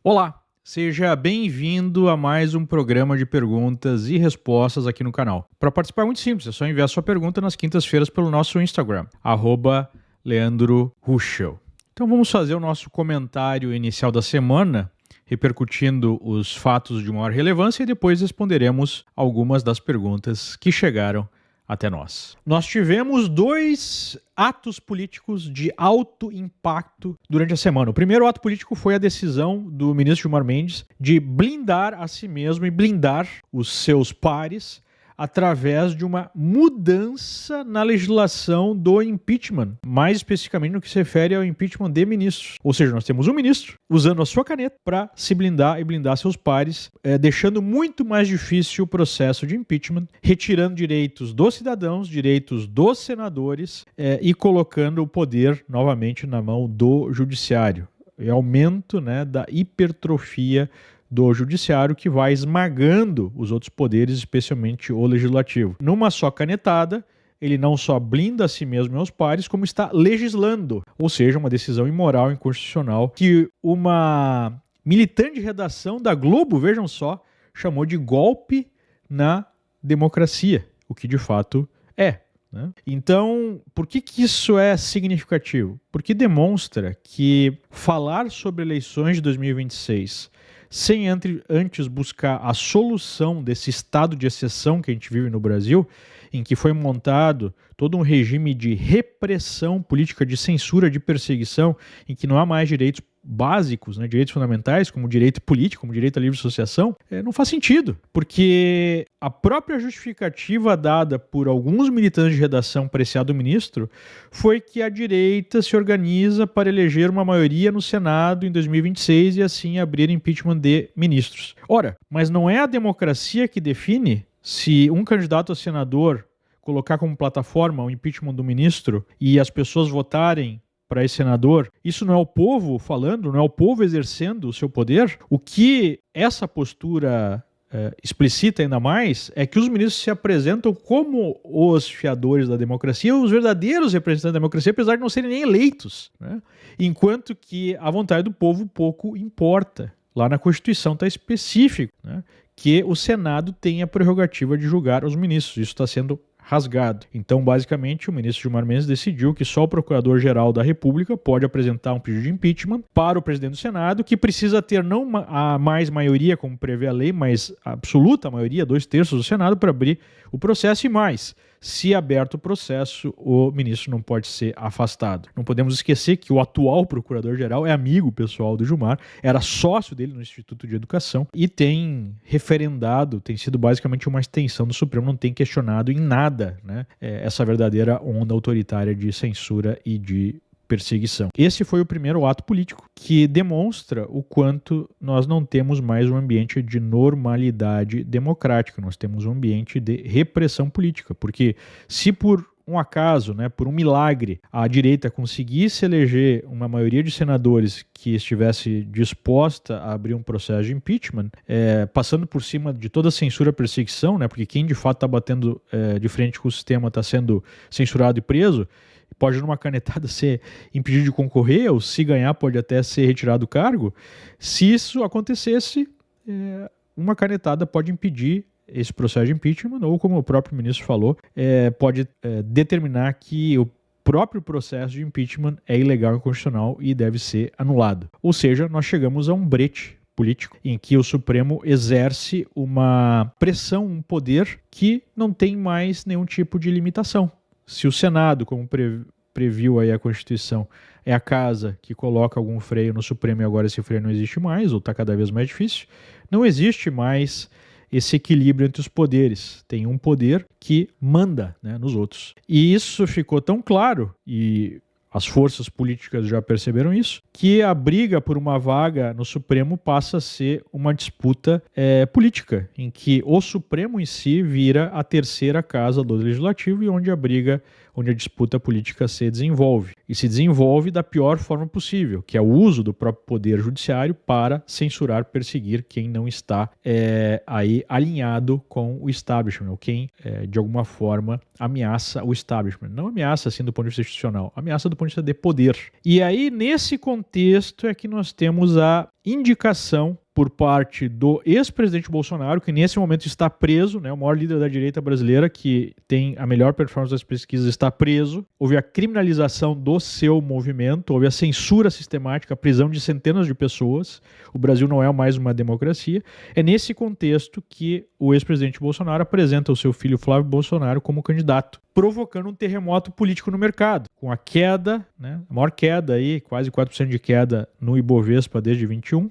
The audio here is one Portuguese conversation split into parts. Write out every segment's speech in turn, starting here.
Olá, seja bem-vindo a mais um programa de perguntas e respostas aqui no canal. Para participar é muito simples, é só enviar sua pergunta nas quintas-feiras pelo nosso Instagram, @LeandroRuschel. Então vamos fazer o nosso comentário inicial da semana, repercutindo os fatos de maior relevância e depois responderemos algumas das perguntas que chegaram até nós. Nós tivemos 2 atos políticos de alto impacto durante a semana. O primeiro ato político foi a decisão do ministro Gilmar Mendes de blindar a si mesmo e blindar os seus pares através de uma mudança na legislação do impeachment, mais especificamente no que se refere ao impeachment de ministros. Ou seja, nós temos um ministro usando a sua caneta para se blindar e blindar seus pares, deixando muito mais difícil o processo de impeachment, retirando direitos dos cidadãos, direitos dos senadores e colocando o poder novamente na mão do judiciário. E aumento, da hipertrofia do judiciário, que vai esmagando os outros poderes, especialmente o legislativo. Numa só canetada, ele não só blinda a si mesmo e aos pares, como está legislando, ou seja, uma decisão imoral e inconstitucional que uma militante de redação da Globo, vejam só, chamou de golpe na democracia, o que de fato é. Então, por que isso é significativo? Porque demonstra que falar sobre eleições de 2026 sem antes buscar a solução desse estado de exceção que a gente vive no Brasil, em que foi montado todo um regime de repressão política, de censura, de perseguição, em que não há mais direitos básicos, direitos fundamentais, como direito político, como direito à livre associação, não faz sentido, porque a própria justificativa dada por alguns militantes de redação para esse do ministro foi que a direita se organiza para eleger uma maioria no Senado em 2026 e assim abrir impeachment de ministros. Ora, mas não é a democracia que define se um candidato a senador colocar como plataforma o impeachment do ministro e as pessoas votarem para esse senador, isso não é o povo falando, não é o povo exercendo o seu poder? O que essa postura explicita ainda mais é que os ministros se apresentam como os fiadores da democracia, os verdadeiros representantes da democracia, apesar de não serem nem eleitos, enquanto que a vontade do povo pouco importa. Lá na Constituição está específico, que o Senado tem a prerrogativa de julgar os ministros. Isso está sendo rasgado. Então, basicamente, o ministro Gilmar Mendes decidiu que só o Procurador-Geral da República pode apresentar um pedido de impeachment para o presidente do Senado, que precisa ter não a mais maioria, como prevê a lei, mas a absoluta maioria, 2/3 do Senado, para abrir o processo e mais. Se aberto o processo, o ministro não pode ser afastado. Não podemos esquecer que o atual procurador-geral é amigo pessoal do Gilmar, era sócio dele no Instituto de Educação e tem referendado, tem sido basicamente uma extensão do Supremo, não tem questionado em nada essa verdadeira onda autoritária de censura e de perseguição. Esse foi o primeiro ato político que demonstra o quanto nós não temos mais um ambiente de normalidade democrática, nós temos um ambiente de repressão política, porque se por um acaso, por um milagre, a direita conseguisse eleger uma maioria de senadores que estivesse disposta a abrir um processo de impeachment, passando por cima de toda a censura e perseguição, porque quem de fato está batendo de frente com o sistema está sendo censurado e preso, pode numa canetada ser impedido de concorrer, ou se ganhar pode até ser retirado do cargo. Se isso acontecesse, uma canetada pode impedir esse processo de impeachment, ou como o próprio ministro falou, pode determinar que o próprio processo de impeachment é ilegal e inconstitucional e deve ser anulado. Ou seja, nós chegamos a um brete político em que o Supremo exerce uma pressão, um poder que não tem mais nenhum tipo de limitação. Se o Senado, como previu aí a Constituição, é a casa que coloca algum freio no Supremo e agora esse freio não existe mais, ou está cada vez mais difícil, não existe mais esse equilíbrio entre os poderes. Tem um poder que manda nos outros. E isso ficou tão claro, e as forças políticas já perceberam isso, que a briga por uma vaga no Supremo passa a ser uma disputa política, em que o Supremo em si vira a terceira casa do Legislativo e onde a disputa política se desenvolve. e se desenvolve da pior forma possível, que é o uso do próprio poder judiciário para censurar, perseguir quem não está aí alinhado com o establishment, ou quem, de alguma forma, ameaça o establishment. Não ameaça, assim, do ponto de vista institucional, ameaça do ponto de vista de poder. E aí, nesse contexto, é que nós temos a indicação por parte do ex-presidente Bolsonaro, que nesse momento está preso, né, o maior líder da direita brasileira, que tem a melhor performance das pesquisas, está preso. Houve a criminalização do seu movimento, houve a censura sistemática, a prisão de centenas de pessoas. O Brasil não é mais uma democracia. É nesse contexto que o ex-presidente Bolsonaro apresenta o seu filho Flávio Bolsonaro como candidato, provocando um terremoto político no mercado, com a queda, né, a maior queda aí, quase 4% de queda no Ibovespa desde 21,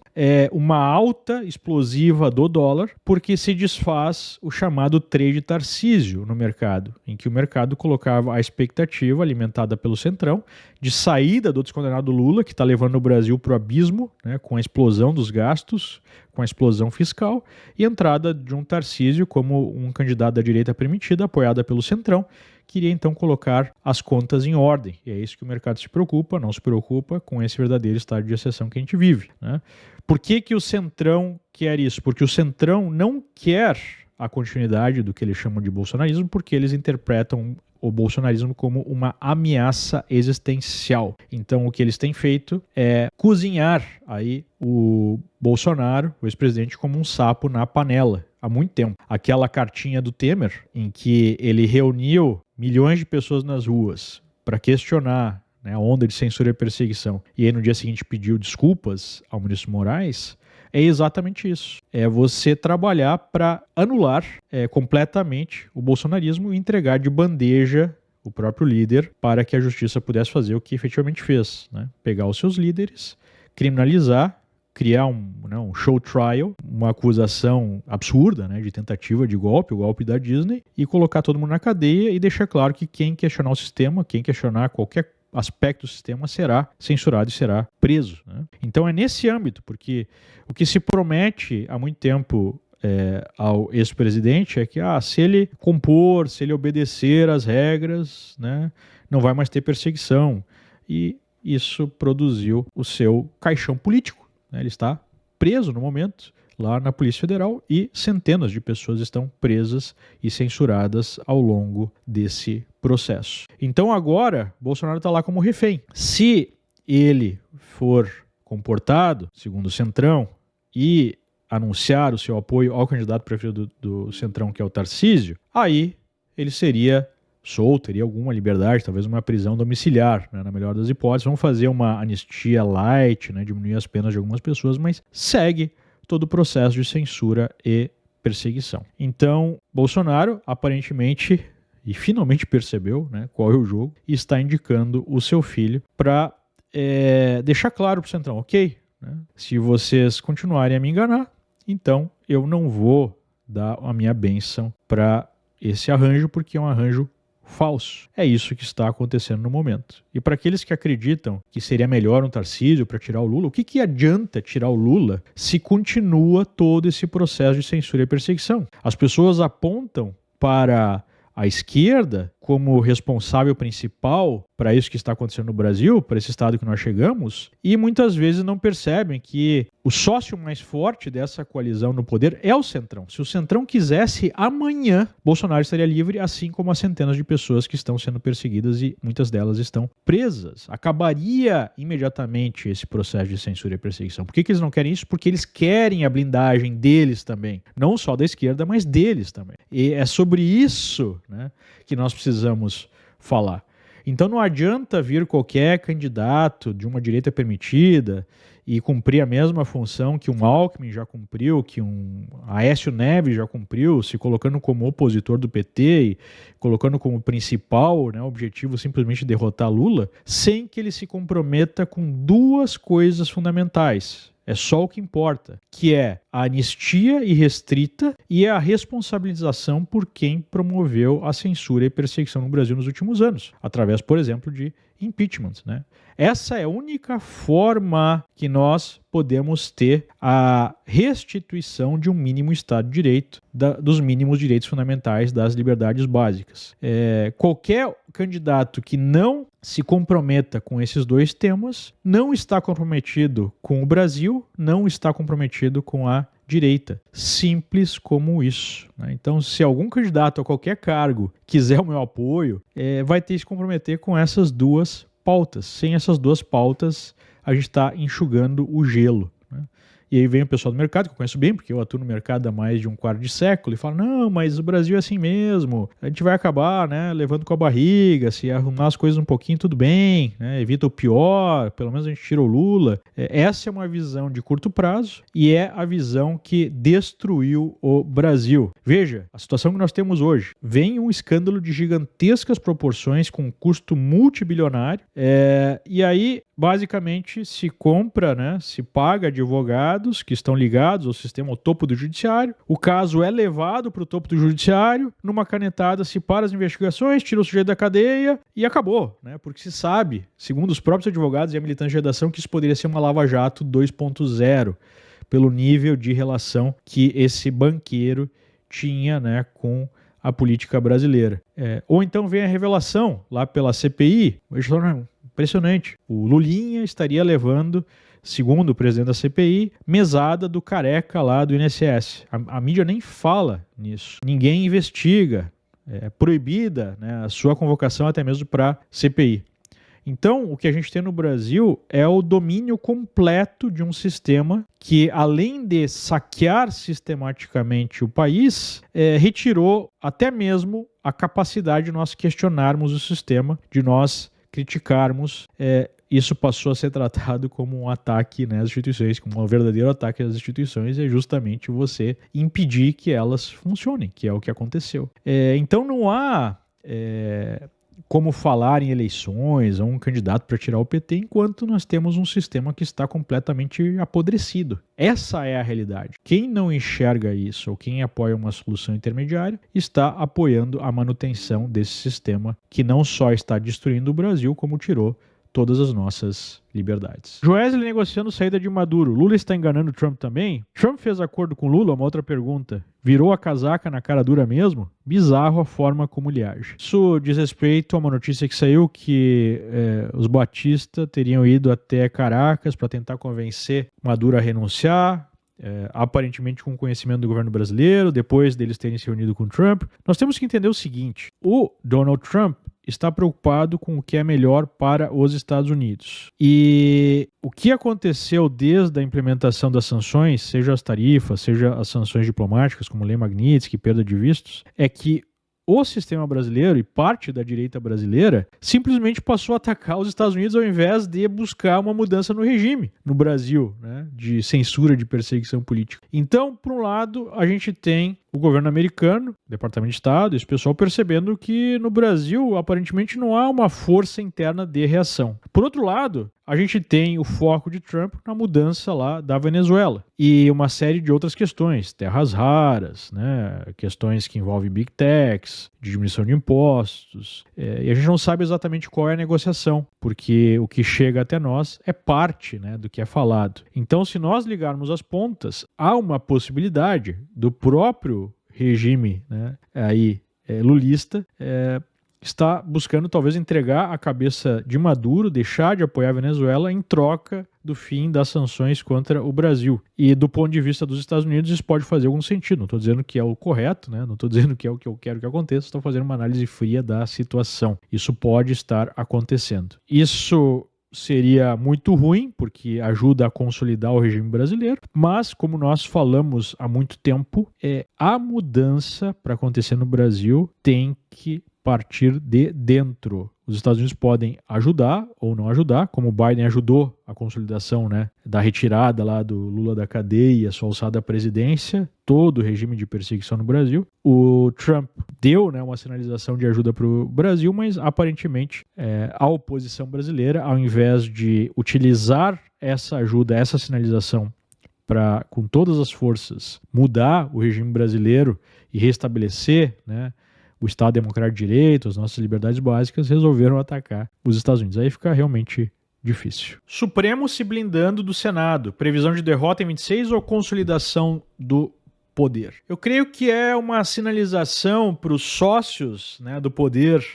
uma alta explosiva do dólar, porque se desfaz o chamado trade Tarcísio no mercado, em que o mercado colocava a expectativa alimentada pelo Centrão de saída do descondenado Lula, que está levando o Brasil para o abismo, né, com a explosão dos gastos, com a explosão fiscal, e entrada de um Tarcísio como um candidato da direita permitida, apoiada pelo Centrão, queria então colocar as contas em ordem. E é isso que o mercado se preocupa, não se preocupa com esse verdadeiro estado de exceção que a gente vive, né? Por que o Centrão quer isso? Porque o Centrão não quer a continuidade do que eles chamam de bolsonarismo, porque eles interpretam o bolsonarismo como uma ameaça existencial. Então, o que eles têm feito é cozinhar aí o Bolsonaro, o ex-presidente, como um sapo na panela há muito tempo. Aquela cartinha do Temer, em que ele reuniu milhões de pessoas nas ruas para questionar, né, a onda de censura e perseguição, e aí no dia seguinte pediu desculpas ao ministro Moraes, é exatamente isso. É você trabalhar para anular completamente o bolsonarismo e entregar de bandeja o próprio líder para que a justiça pudesse fazer o que efetivamente fez, né? Pegar os seus líderes, criminalizar, criar um show trial, uma acusação absurda, né, de tentativa de golpe, o golpe da Disney, e colocar todo mundo na cadeia e deixar claro que quem questionar o sistema, quem questionar qualquer aspecto do sistema será censurado e será preso, né? Então é nesse âmbito, porque o que se promete há muito tempo ao ex-presidente é que se ele compor, se ele obedecer às regras, né, não vai mais ter perseguição. E isso produziu o seu caixão político, né? Ele está preso no momento lá na Polícia Federal e centenas de pessoas estão presas e censuradas ao longo desse processo. Então agora, Bolsonaro está lá como refém. Se ele for comportado, segundo o Centrão, e anunciar o seu apoio ao candidato preferido do Centrão, que é o Tarcísio, aí ele seria solto, teria alguma liberdade, talvez uma prisão domiciliar, né, na melhor das hipóteses. Vamos fazer uma anistia light, né, diminuir as penas de algumas pessoas, mas segue todo o processo de censura e perseguição. Então, Bolsonaro aparentemente e finalmente percebeu, né, qual é o jogo e está indicando o seu filho para deixar claro para o Centrão, ok, né, se vocês continuarem a me enganar, então eu não vou dar a minha bênção para esse arranjo, porque é um arranjo falso. É isso que está acontecendo no momento. E para aqueles que acreditam que seria melhor um Tarcísio para tirar o Lula, o que adianta tirar o Lula se continua todo esse processo de censura e perseguição? As pessoas apontam para a esquerda como responsável principal para isso que está acontecendo no Brasil, para esse estado que nós chegamos, e muitas vezes não percebem que o sócio mais forte dessa coalizão no poder é o Centrão. Se o Centrão quisesse, amanhã Bolsonaro estaria livre, assim como as centenas de pessoas que estão sendo perseguidas e muitas delas estão presas. Acabaria imediatamente esse processo de censura e perseguição. Por que eles não querem isso? Porque eles querem a blindagem deles também. Não só da esquerda, mas deles também. E é sobre isso, né, que nós precisamos falar. Então não adianta vir qualquer candidato de uma direita permitida e cumprir a mesma função que um Alckmin já cumpriu, que um Aécio Neves já cumpriu, se colocando como opositor do PT e colocando como principal, né, objetivo simplesmente derrotar Lula, sem que ele se comprometa com duas coisas fundamentais. É só o que importa, que é a anistia irrestrita e a responsabilização por quem promoveu a censura e perseguição no Brasil nos últimos anos, através, por exemplo, de impeachment, né? Essa é a única forma que nós podemos ter a restituição de um mínimo Estado de Direito, dos mínimos direitos fundamentais, das liberdades básicas. Qualquer candidato que não se comprometa com esses dois temas não está comprometido com o Brasil, não está comprometido com a direita. Simples como isso, né? Então, se algum candidato a qualquer cargo quiser o meu apoio, vai ter que se comprometer com essas duas pautas. Sem essas duas pautas, a gente está enxugando o gelo, né? E aí vem o pessoal do mercado, que eu conheço bem, porque eu atuo no mercado há mais de um quarto de século, e fala, não, mas o Brasil é assim mesmo, a gente vai acabar, né, levando com a barriga, se arrumar as coisas um pouquinho, tudo bem, né, evita o pior, pelo menos a gente tira o Lula. Essa é uma visão de curto prazo e é a visão que destruiu o Brasil. Veja, a situação que nós temos hoje, vem um escândalo de gigantescas proporções, com um custo multibilionário, e aí basicamente se compra, né, se paga advogados que estão ligados ao sistema, ao topo do judiciário. O caso é levado para o topo do judiciário, numa canetada se para as investigações, tira o sujeito da cadeia e acabou, né? Porque se sabe, segundo os próprios advogados e a militância de redação, que isso poderia ser uma lava-jato 2.0, pelo nível de relação que esse banqueiro tinha, né, com a política brasileira. Ou então vem a revelação lá pela CPI, impressionante, o Lulinha estaria levando, segundo o presidente da CPI, mesada do careca lá do INSS. A mídia nem fala nisso. Ninguém investiga. É proibida, né, a sua convocação até mesmo para CPI. Então, o que a gente tem no Brasil é o domínio completo de um sistema que, além de saquear sistematicamente o país, retirou até mesmo a capacidade de nós questionarmos o sistema, de nós criticarmos. Isso passou a ser tratado como um ataque, né, às instituições, como um verdadeiro ataque às instituições, é justamente você impedir que elas funcionem, que é o que aconteceu. Então não há como falar em eleições ou um candidato para tirar o PT enquanto nós temos um sistema que está completamente apodrecido. Essa é a realidade. Quem não enxerga isso ou quem apoia uma solução intermediária está apoiando a manutenção desse sistema que não só está destruindo o Brasil, como tirou todas as nossas liberdades. Joesley negociando saída de Maduro. Lula está enganando Trump também? Trump fez acordo com Lula? Uma outra pergunta. Virou a casaca na cara dura mesmo? Bizarro a forma como ele age. Isso diz respeito a uma notícia que saiu que os Batista teriam ido até Caracas para tentar convencer Maduro a renunciar, aparentemente com conhecimento do governo brasileiro, depois deles terem se reunido com Trump. Nós temos que entender o seguinte: o Donald Trump está preocupado com o que é melhor para os Estados Unidos. E o que aconteceu desde a implementação das sanções, seja as tarifas, seja as sanções diplomáticas, como Lei Magnitsky, perda de vistos, é que o sistema brasileiro e parte da direita brasileira simplesmente passou a atacar os Estados Unidos ao invés de buscar uma mudança no regime no Brasil, né, de censura, de perseguição política. Então, por um lado, a gente tem o governo americano, o Departamento de Estado, esse pessoal percebendo que no Brasil aparentemente não há uma força interna de reação. Por outro lado, a gente tem o foco de Trump na mudança lá da Venezuela e uma série de outras questões, terras raras, né, questões que envolvem big techs, de diminuição de impostos, e a gente não sabe exatamente qual é a negociação, porque o que chega até nós é parte, né, do que é falado. Então, se nós ligarmos as pontas, há uma possibilidade do próprio regime, né, lulista, está buscando talvez entregar a cabeça de Maduro, deixar de apoiar a Venezuela em troca do fim das sanções contra o Brasil. E do ponto de vista dos Estados Unidos, isso pode fazer algum sentido. Não estou dizendo que é o correto, né? Não estou dizendo que é o que eu quero que aconteça, estou fazendo uma análise fria da situação. Isso pode estar acontecendo. Isso seria muito ruim, porque ajuda a consolidar o regime brasileiro, mas, como nós falamos há muito tempo, a mudança para acontecer no Brasil tem que partir de dentro. Os Estados Unidos podem ajudar ou não ajudar, como o Biden ajudou a consolidação, né, da retirada lá do Lula da cadeia, a sua alçada à presidência, todo o regime de perseguição no Brasil. O Trump deu, né, uma sinalização de ajuda para o Brasil, mas aparentemente a oposição brasileira, ao invés de utilizar essa ajuda, essa sinalização para, com todas as forças, mudar o regime brasileiro e restabelecer, né, o Estado Democrático de Direito, as nossas liberdades básicas, resolveram atacar os Estados Unidos. Aí fica realmente difícil. Supremo se blindando do Senado. Previsão de derrota em 26 ou consolidação do poder? Eu creio que é uma sinalização para os sócios, né, do poder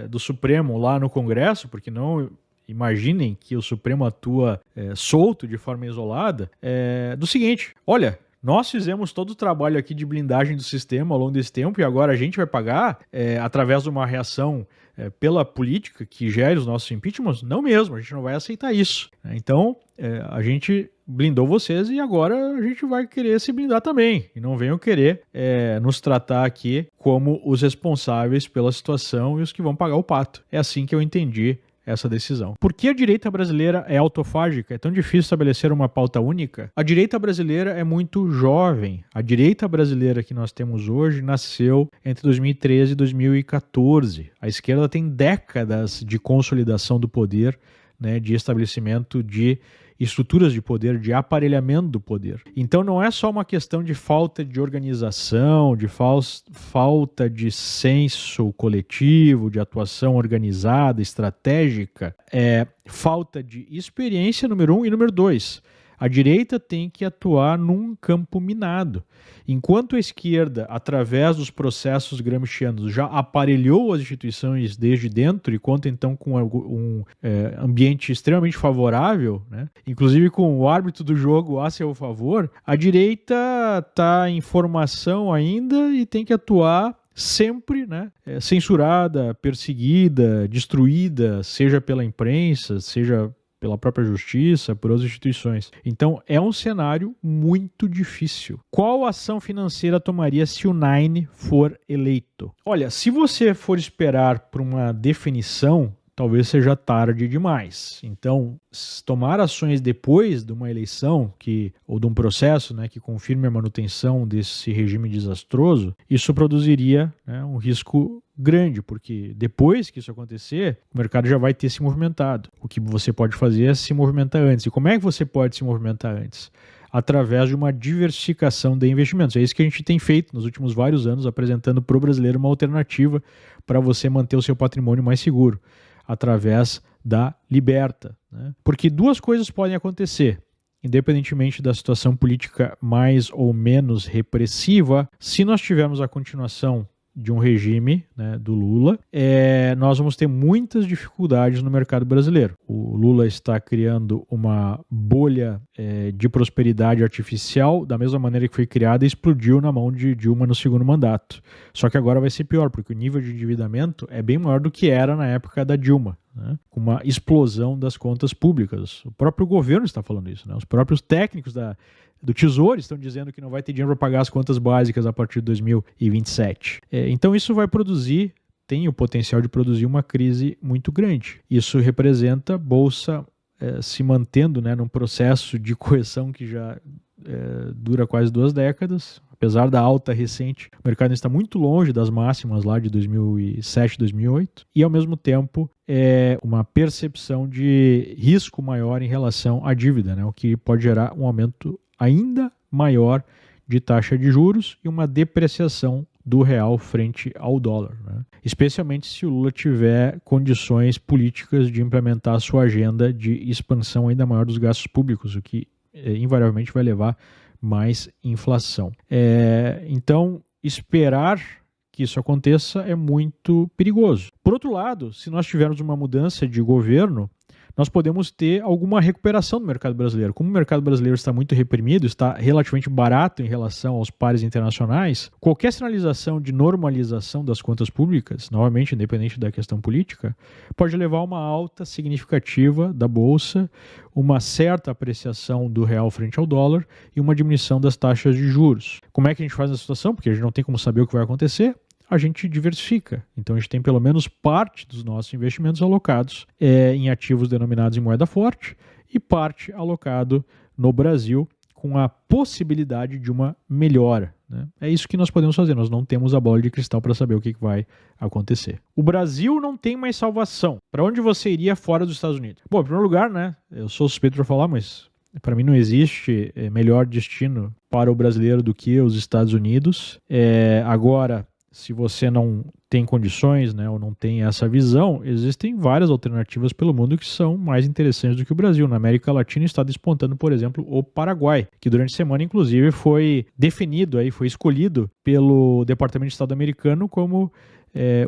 do Supremo lá no Congresso, porque não imaginem que o Supremo atua solto, de forma isolada, do seguinte: olha, nós fizemos todo o trabalho aqui de blindagem do sistema ao longo desse tempo e agora a gente vai pagar através de uma reação pela política que gere os nossos impeachments? Não mesmo, a gente não vai aceitar isso. Então, a gente blindou vocês e agora a gente vai querer se blindar também. E não venham querer nos tratar aqui como os responsáveis pela situação e os que vão pagar o pato. É assim que eu entendi essa decisão. Por que a direita brasileira é autofágica? É tão difícil estabelecer uma pauta única? A direita brasileira é muito jovem. A direita brasileira que nós temos hoje nasceu entre 2013 e 2014. A esquerda tem décadas de consolidação do poder, né, de estabelecimento de estruturas de poder, de aparelhamento do poder. Então não é só uma questão de falta de organização, de falta de senso coletivo, de atuação organizada, estratégica, é falta de experiência, número 1, e número 2. A direita tem que atuar num campo minado. Enquanto a esquerda, através dos processos gramscianos, já aparelhou as instituições desde dentro, e conta então com um ambiente extremamente favorável, né, inclusive com o árbitro do jogo a seu favor, a direita está em formação ainda e tem que atuar sempre, né, censurada, perseguida, destruída, seja pela imprensa, seja pela própria justiça, por outras instituições. Então, é um cenário muito difícil. Qual ação financeira tomaria se o Nine for eleito? Olha, se você for esperar por uma definição, talvez seja tarde demais. Então, tomar ações depois de uma eleição ou de um processo, né, que confirme a manutenção desse regime desastroso, isso produziria, né, um risco grande, porque depois que isso acontecer, o mercado já vai ter se movimentado. O que você pode fazer é se movimentar antes. E como é que você pode se movimentar antes? Através de uma diversificação de investimentos. É isso que a gente tem feito nos últimos vários anos, apresentando para o brasileiro uma alternativa para você manter o seu patrimônio mais seguro, através da Liberta, né? Porque duas coisas podem acontecer, independentemente da situação política mais ou menos repressiva. Se nós tivermos a continuação de um regime, né, do Lula, nós vamos ter muitas dificuldades no mercado brasileiro. O Lula está criando uma bolha de prosperidade artificial, da mesma maneira que foi criada e explodiu na mão de Dilma no segundo mandato. Só que agora vai ser pior, porque o nível de endividamento é bem maior do que era na época da Dilma, né, com uma explosão das contas públicas. O próprio governo está falando isso, né? Os próprios técnicos do Tesouro estão dizendo que não vai ter dinheiro para pagar as contas básicas a partir de 2027. Então isso vai tem o potencial de produzir uma crise muito grande. Isso representa a Bolsa se mantendo, né, num processo de correção que já dura quase 2 décadas. Apesar da alta recente, o mercado está muito longe das máximas lá de 2007, 2008, e ao mesmo tempo uma percepção de risco maior em relação à dívida, né, o que pode gerar um aumento ainda maior de taxa de juros e uma depreciação do real frente ao dólar, né? Especialmente se o Lula tiver condições políticas de implementar a sua agenda de expansão ainda maior dos gastos públicos, o que invariavelmente vai levar mais inflação. Então, esperar que isso aconteça é muito perigoso. Por outro lado, se nós tivermos uma mudança de governo, nós podemos ter alguma recuperação do mercado brasileiro. Como o mercado brasileiro está muito reprimido, está relativamente barato em relação aos pares internacionais, qualquer sinalização de normalização das contas públicas, novamente independente da questão política, pode levar a uma alta significativa da Bolsa, uma certa apreciação do real frente ao dólar e uma diminuição das taxas de juros. Como é que a gente faz nessa situação? Porque a gente não tem como saber o que vai acontecer. A gente diversifica. Então, a gente tem pelo menos parte dos nossos investimentos alocados em ativos denominados em moeda forte e parte alocado no Brasil com a possibilidade de uma melhora, né? É isso que nós podemos fazer. Nós não temos a bola de cristal para saber o que vai acontecer. O Brasil não tem mais salvação. Para onde você iria fora dos Estados Unidos? Bom, em primeiro lugar, né, eu sou suspeito para falar, mas Para mim não existe melhor destino para o brasileiro do que os Estados Unidos. Agora, se você não tem condições, né, ou não tem essa visão, existem várias alternativas pelo mundo que são mais interessantes do que o Brasil. Na América Latina está despontando, por exemplo, o Paraguai, que durante a semana, inclusive, foi definido, foi escolhido pelo Departamento de Estado americano como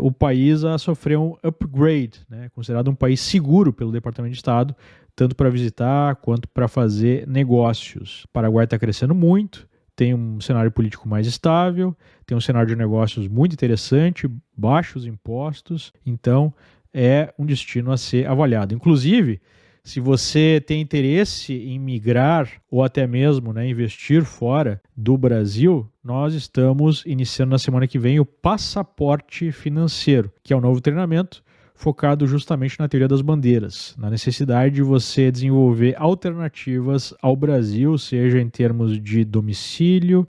o país a sofrer um upgrade, né, considerado um país seguro pelo Departamento de Estado, tanto para visitar quanto para fazer negócios. O Paraguai está crescendo muito, tem um cenário político mais estável, tem um cenário de negócios muito interessante, baixos impostos, então é um destino a ser avaliado. Inclusive, se você tem interesse em migrar ou até mesmo, né, investir fora do Brasil, nós estamos iniciando na semana que vem o Passaporte Financeiro, que é um novo treinamento focado justamente na teoria das bandeiras, na necessidade de você desenvolver alternativas ao Brasil, seja em termos de domicílio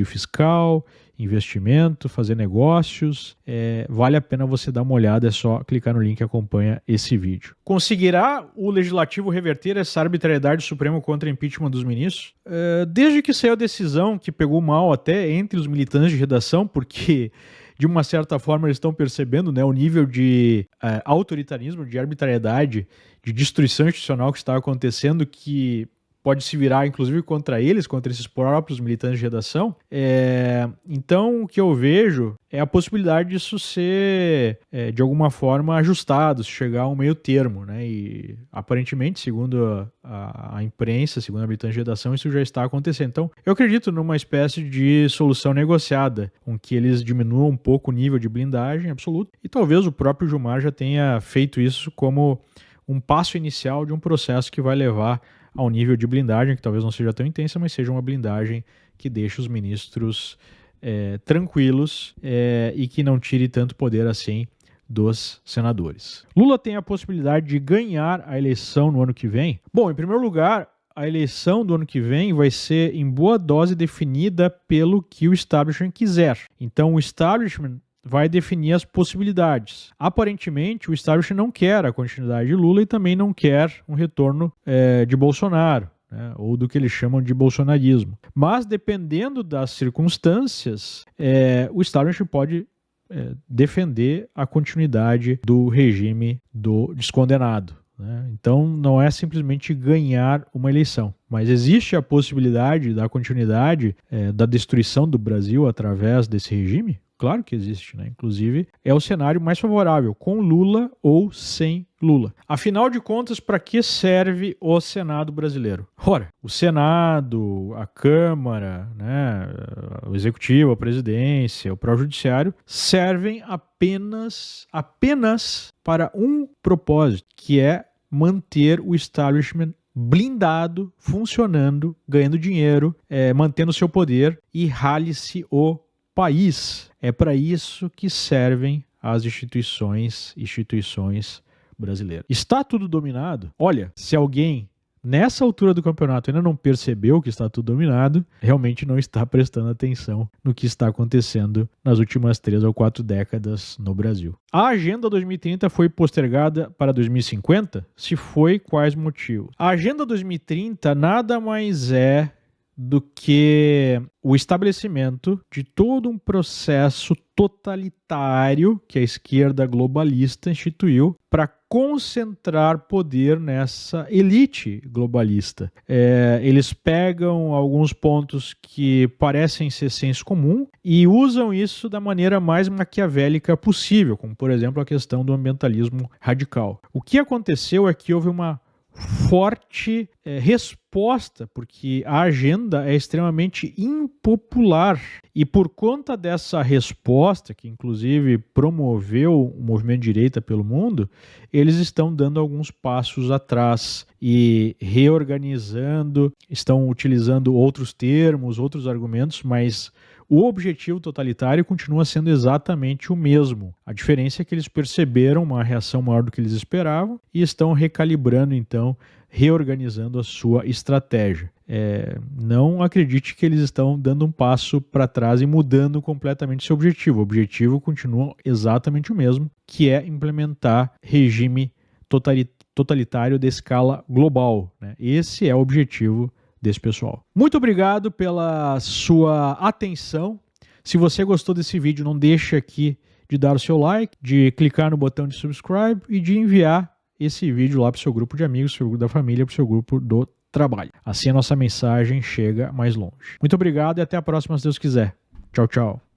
fiscal, investimento, fazer negócios. Vale a pena você dar uma olhada, é só clicar no link que acompanha esse vídeo. Conseguirá o Legislativo reverter essa arbitrariedade suprema contra o impeachment dos ministros? Desde que saiu a decisão, que pegou mal até entre os militantes de redação, porque de uma certa forma eles estão percebendo, né, o nível de autoritarismo, de arbitrariedade, de destruição institucional que está acontecendo, que pode se virar, inclusive, contra eles, contra esses próprios militantes de redação. Então, o que eu vejo é a possibilidade disso ser, de alguma forma, ajustado, chegar a um meio termo, né? E, aparentemente, segundo a imprensa, segundo a militante de redação, isso já está acontecendo. Então, eu acredito numa espécie de solução negociada, com que eles diminuam um pouco o nível de blindagem absoluto, e talvez o próprio Gilmar já tenha feito isso como um passo inicial de um processo que vai levar ao nível de blindagem, que talvez não seja tão intensa, mas seja uma blindagem que deixe os ministros tranquilos e que não tire tanto poder assim dos senadores. Lula tem a possibilidade de ganhar a eleição no ano que vem? Bom, em primeiro lugar, a eleição do ano que vem vai ser em boa dose definida pelo que o establishment quiser. Então, o establishment vai definir as possibilidades. Aparentemente, o establishment não quer a continuidade de Lula e também não quer um retorno de Bolsonaro, né, ou do que eles chamam de bolsonarismo. Mas, dependendo das circunstâncias, o establishment pode defender a continuidade do regime do descondenado. Então, não é simplesmente ganhar uma eleição, mas existe a possibilidade da continuidade da destruição do Brasil através desse regime? Claro que existe, né? Inclusive, é o cenário mais favorável, com Lula ou sem Lula. Afinal de contas, para que serve o Senado brasileiro? Ora, o Senado, a Câmara, né, o Executivo, a Presidência, o próprio Judiciário, servem apenas para um propósito, que é manter o establishment blindado, funcionando, ganhando dinheiro, mantendo seu poder e rale-se o país. É para isso que servem as instituições brasileiras. Está tudo dominado? Olha, se alguém nessa altura do campeonato ainda não percebeu que está tudo dominado, realmente não está prestando atenção no que está acontecendo nas últimas 3 ou 4 décadas no Brasil. A Agenda 2030 foi postergada para 2050? Se foi, quais motivos? A Agenda 2030 nada mais é do que o estabelecimento de todo um processo totalitário que a esquerda globalista instituiu para concentrar poder nessa elite globalista. Eles pegam alguns pontos que parecem ser senso comum e usam isso da maneira mais maquiavélica possível, como, por exemplo, a questão do ambientalismo radical. O que aconteceu é que houve uma forte resposta, porque a agenda é extremamente impopular e por conta dessa resposta, que inclusive promoveu o movimento de direita pelo mundo, eles estão dando alguns passos atrás e reorganizando, estão utilizando outros termos, outros argumentos, mas o objetivo totalitário continua sendo exatamente o mesmo. A diferença é que eles perceberam uma reação maior do que eles esperavam e estão recalibrando, então, reorganizando a sua estratégia. Não acredite que eles estão dando um passo para trás e mudando completamente seu objetivo. O objetivo continua exatamente o mesmo, que é implementar regime totalitário de escala global, né? Esse é o objetivo desse pessoal. Muito obrigado pela sua atenção. Se você gostou desse vídeo, não deixe aqui de dar o seu like, de clicar no botão de subscribe e de enviar esse vídeo lá para o seu grupo de amigos, seu grupo da família, para o seu grupo do trabalho. Assim a nossa mensagem chega mais longe. Muito obrigado e até a próxima, se Deus quiser. Tchau, tchau.